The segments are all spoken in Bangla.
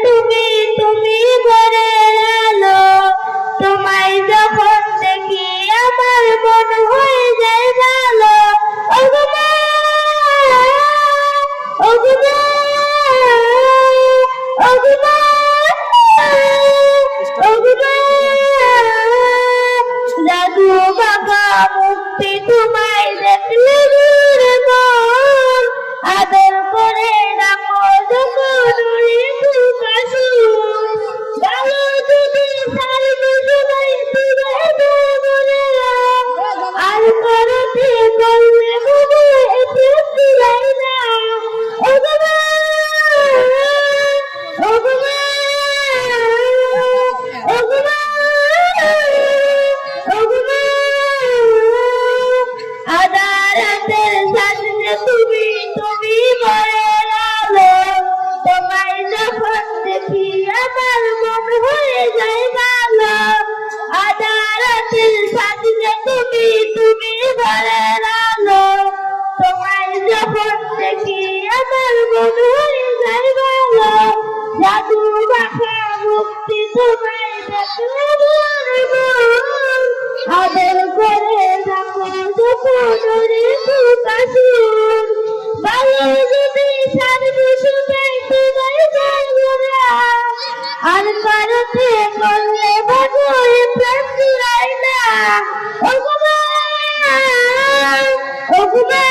তুমি তুমি ঘরে আলো, তোমায় যখন দেখি আমার মন হয়ে যায় ভালো। ওগো মা, ওগো মা, ওগো মা, ওগো মা, জাদু বাবা মুক্তি তোমায় দেখলে দূরে মন, আদর করে রাখো যখন কাশু। ভালো যদি সারবে সবাই তোমায় বলে, আর করতে বললে বলে এসে যাই না। ওগো মা, ওগো মা, ওগো মা, ওগো মা, আদালতের সামনে তুমি তুমি ঘরের আলো, তোমায় যখন দেখি আমার মন হয়ে যায় ভালো। আদালতের সামনে তুমি তুমি ঘরের আলো, তোমায় যখন দেখি আমার মন হয়ে যায় ভালো। জাদু মাখা মুক্তি তোমায় দেখলে দূরে মন, আদর করে রাখো যখন কাশুর। ভালো যদি সারবে সবাই তোমায় বলে, আর করতে করলে ভালোই প্রেম জুড়াই না। ওগো মা, ওগো মা,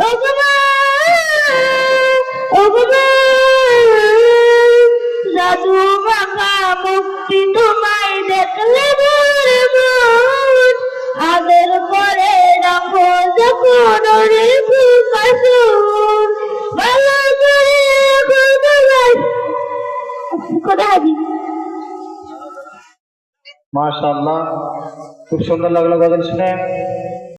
ওগো মা, ওগো মা, জাদু মাখা মুক্তি তোমায় দেখলে দূরে মন, আদর করে রাখো যখন কাশুর। ভালো করে কোথায় মাশাআল্লাহ, খুব সুন্দর লাগলো গজল শুনে।